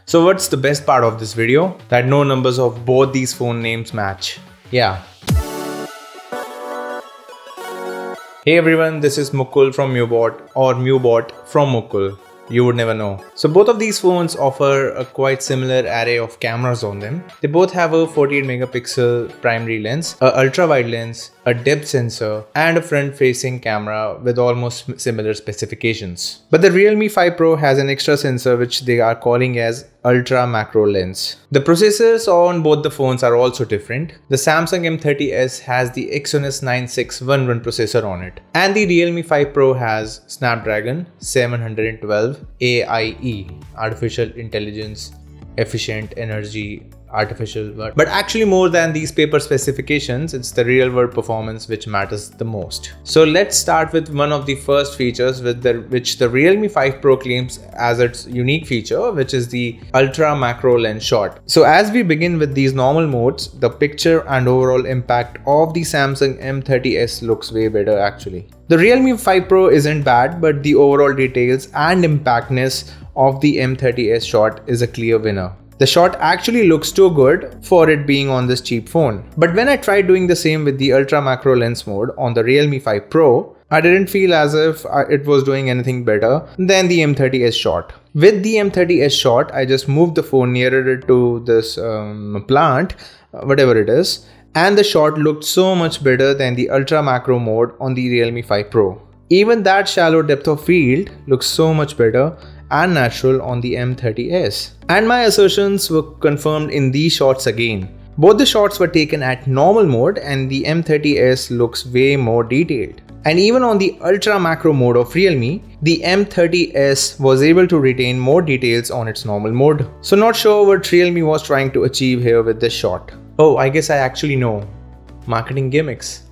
So what's the best part of this video? That no numbers of both these phone names match. Yeah. Hey everyone, this is Mukul from Mubot or Mubot from Mukul. You would never know. So both of these phones offer a quite similar array of cameras on them. They both have a 48 megapixel primary lens, a ultra wide lens, a depth sensor, and a front facing camera with almost similar specifications. But the Realme 5 Pro has an extra sensor which they are calling as ultra macro lens. The processors on both the phones are also different. The Samsung M30s has the Exynos 9611 processor on it, and the Realme 5 Pro has Snapdragon 712 AIE, Artificial Intelligence Efficient Energy Artificial Word. But actually more than these paper specifications, it's the real world performance which matters the most. So let's start with one of the first features which the Realme 5 Pro claims as its unique feature, which is the ultra macro lens shot. So as we begin with these normal modes, the picture and overall impact of the Samsung M30s looks way better actually. The Realme 5 Pro isn't bad, but the overall details and impactness of the M30s shot is a clear winner. The shot actually looks too good for it being on this cheap phone. But when I tried doing the same with the ultra macro lens mode on the Realme 5 Pro, I didn't feel as if it was doing anything better than the M30s shot. With the M30s shot, I just moved the phone nearer to this plant, whatever it is, and the shot looked so much better than the ultra macro mode on the Realme 5 Pro. Even that shallow depth of field looks so much better and natural on the M30s. And my assertions were confirmed in these shots again. Both the shots were taken at normal mode and the M30s looks way more detailed. And even on the ultra macro mode of Realme, the M30s was able to retain more details on its normal mode. So not sure what Realme was trying to achieve here with this shot. Oh, I guess I actually know. Marketing gimmicks.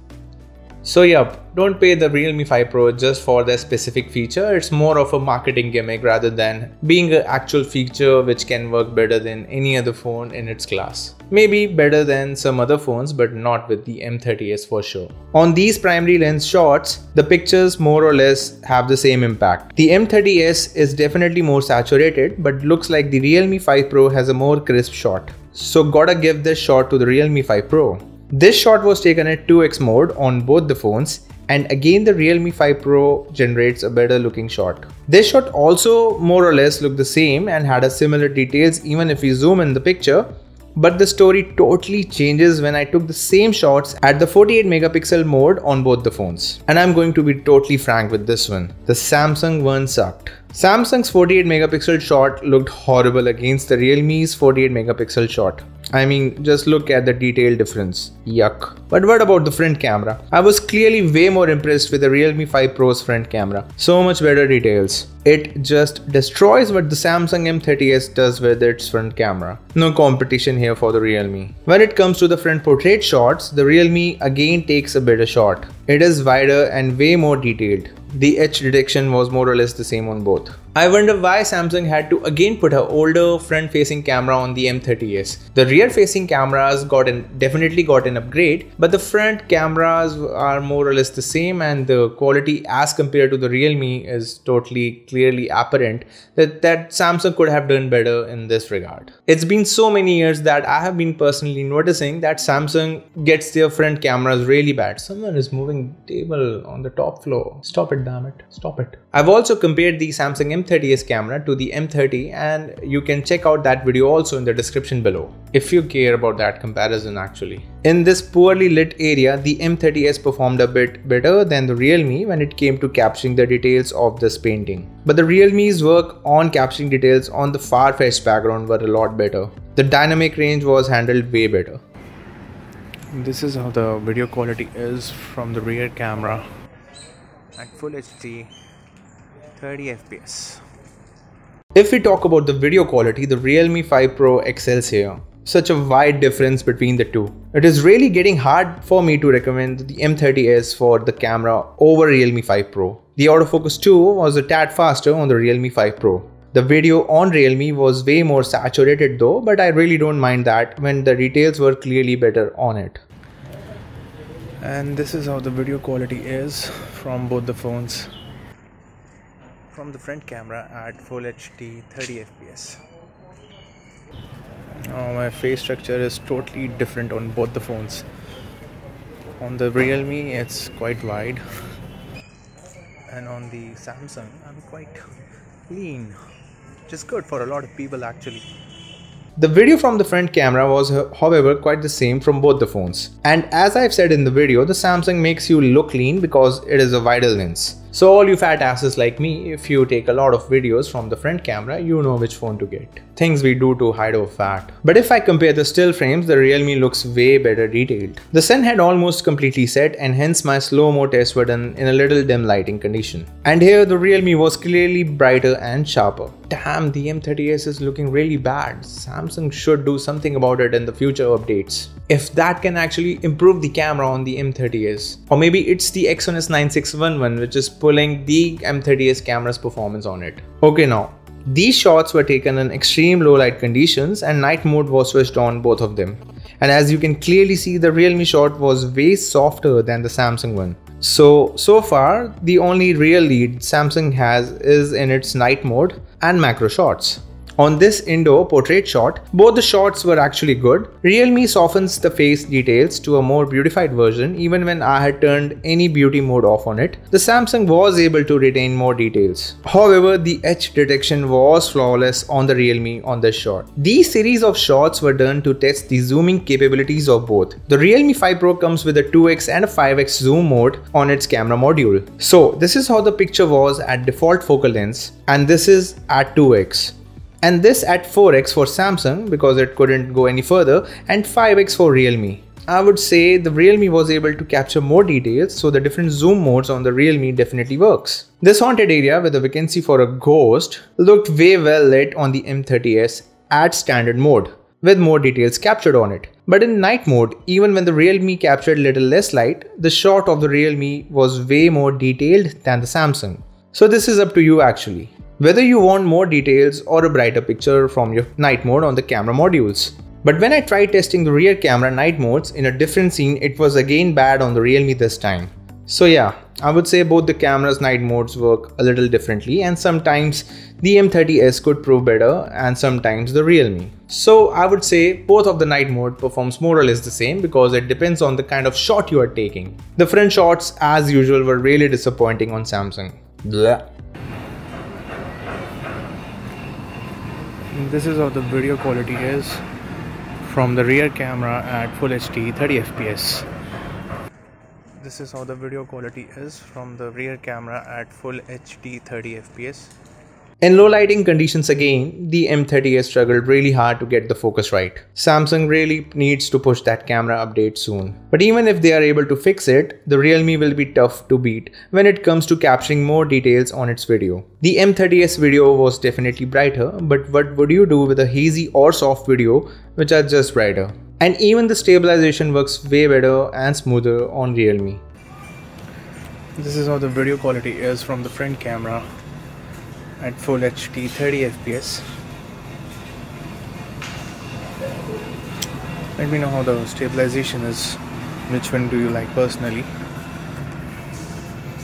So yeah, don't pay the Realme 5 Pro just for their specific feature. It's more of a marketing gimmick rather than being an actual feature which can work better than any other phone in its class. Maybe better than some other phones, but not with the M30s for sure. On these primary lens shots, the pictures more or less have the same impact. The M30s is definitely more saturated, but looks like the Realme 5 Pro has a more crisp shot. So gotta give this shot to the Realme 5 Pro. This shot was taken at 2x mode on both the phones, and again the Realme 5 Pro generates a better looking shot. This shot also more or less looked the same and had a similar details even if we zoom in the picture, but the story totally changes when I took the same shots at the 48 megapixel mode on both the phones. And I'm going to be totally frank with this one. The Samsung one sucked. Samsung's 48 megapixel shot looked horrible against the Realme's 48 megapixel shot. I mean, just look at the detail difference. Yuck. But what about the front camera? I was clearly way more impressed with the Realme 5 Pro's front camera. So much better details. It just destroys what the Samsung M30s does with its front camera. No competition here for the Realme. When it comes to the front portrait shots, the Realme again takes a better shot. It is wider and way more detailed. The edge detection was more or less the same on both. I wonder why Samsung had to again put an older front-facing camera on the M30s. The rear-facing cameras definitely got an upgrade, but the front cameras are more or less the same, and the quality as compared to the Realme is totally clearly apparent that Samsung could have done better in this regard. It's been so many years that I have been personally noticing that Samsung gets their front cameras really bad. Someone is moving table on the top floor. Stop it, damn it. Stop it. I've also compared the Samsung M30s camera to the M30, and you can check out that video also in the description below if you care about that comparison actually. In this poorly lit area, the M30s performed a bit better than the Realme when it came to capturing the details of this painting. But the Realme's work on capturing details on the far-fetched background were a lot better. The dynamic range was handled way better. This is how the video quality is from the rear camera at Full HD 30 FPS. If we talk about the video quality, the Realme 5 Pro excels here. Such a wide difference between the two. It is really getting hard for me to recommend the M30s for the camera over Realme 5 Pro. The autofocus too was a tad faster on the Realme 5 Pro. The video on Realme was way more saturated though, but I really don't mind that when the details were clearly better on it. And this is how the video quality is from both the phones. From the front camera at Full HD 30 FPS. My face structure is totally different on both the phones. On the Realme it's quite wide, and on the Samsung I'm quite lean, which is good for a lot of people actually. The video from the front camera was however quite the same from both the phones. And as I've said in the video, the Samsung makes you look lean because it is a wider lens. So all you fat asses like me, if you take a lot of videos from the front camera, you know which phone to get. Things we do to hide our fat. But if I compare the still frames, the Realme looks way better detailed. The sun had almost completely set, and hence my slow-mo tests were done in a little dim lighting condition. And here the Realme was clearly brighter and sharper. Damn, the M30s is looking really bad. Samsung should do something about it in the future updates. If that can actually improve the camera on the M30s. Or maybe it's the Exynos 9611 which is pulling the M30s camera's performance on it. Okay, now these shots were taken in extreme low light conditions and night mode was switched on both of them. And as you can clearly see, the Realme shot was way softer than the Samsung one. So far the only real lead Samsung has is in its night mode and macro shots. On this indoor portrait shot, both the shots were actually good. Realme softens the face details to a more beautified version even when I had turned any beauty mode off on it. The Samsung was able to retain more details. However, the edge detection was flawless on the Realme on this shot. These series of shots were done to test the zooming capabilities of both. The Realme 5 Pro comes with a 2x and a 5x zoom mode on its camera module. So this is how the picture was at default focal length, and this is at 2x. And this at 4x for Samsung because it couldn't go any further, and 5x for Realme. I would say the Realme was able to capture more details, so the different zoom modes on the Realme definitely works. This haunted area with a vacancy for a ghost looked way well lit on the M30s at standard mode, with more details captured on it. But in night mode, even when the Realme captured little less light, the shot of the Realme was way more detailed than the Samsung. So this is up to you actually, whether you want more details or a brighter picture from your night mode on the camera modules. But when I tried testing the rear camera night modes in a different scene, it was again bad on the Realme this time. So yeah, I would say both the camera's night modes work a little differently, and sometimes the M30s could prove better and sometimes the Realme. So I would say both of the night mode performs more or less the same because it depends on the kind of shot you are taking. The front shots as usual were really disappointing on Samsung. Blah. This is how the video quality is from the rear camera at full HD 30 fps. This is how the video quality is from the rear camera at full HD 30 fps. In low lighting conditions again, the M30s struggled really hard to get the focus right. Samsung really needs to push that camera update soon. But even if they are able to fix it, the Realme will be tough to beat when it comes to capturing more details on its video. The M30s video was definitely brighter, but what would you do with a hazy or soft video which are just brighter? And even the stabilization works way better and smoother on Realme. This is how the video quality is from the front camera at full HD 30 fps. Let me know how the stabilization is. Which one do you like personally?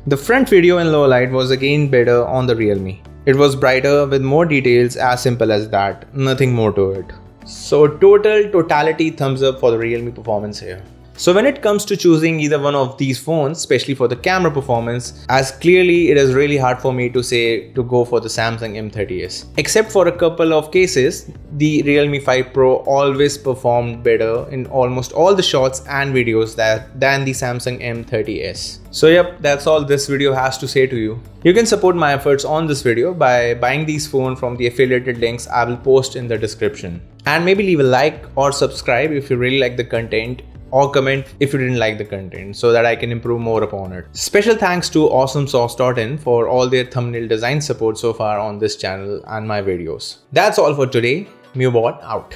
The front video in low light was again better on the Realme. It was brighter with more details, as simple as that, nothing more to it. So totality thumbs up for the Realme performance here. So when it comes to choosing either one of these phones, especially for the camera performance, as clearly it is really hard for me to say to go for the Samsung M30s. Except for a couple of cases, the Realme 5 Pro always performed better in almost all the shots and videos than the Samsung M30s. So yep, that's all this video has to say to you. You can support my efforts on this video by buying these phones from the affiliated links I will post in the description. And maybe leave a like or subscribe if you really like the content, or comment if you didn't like the content so that I can improve more upon it. Special thanks to awesomesauce.in for all their thumbnail design support so far on this channel and my videos. That's all for today. MewBot out.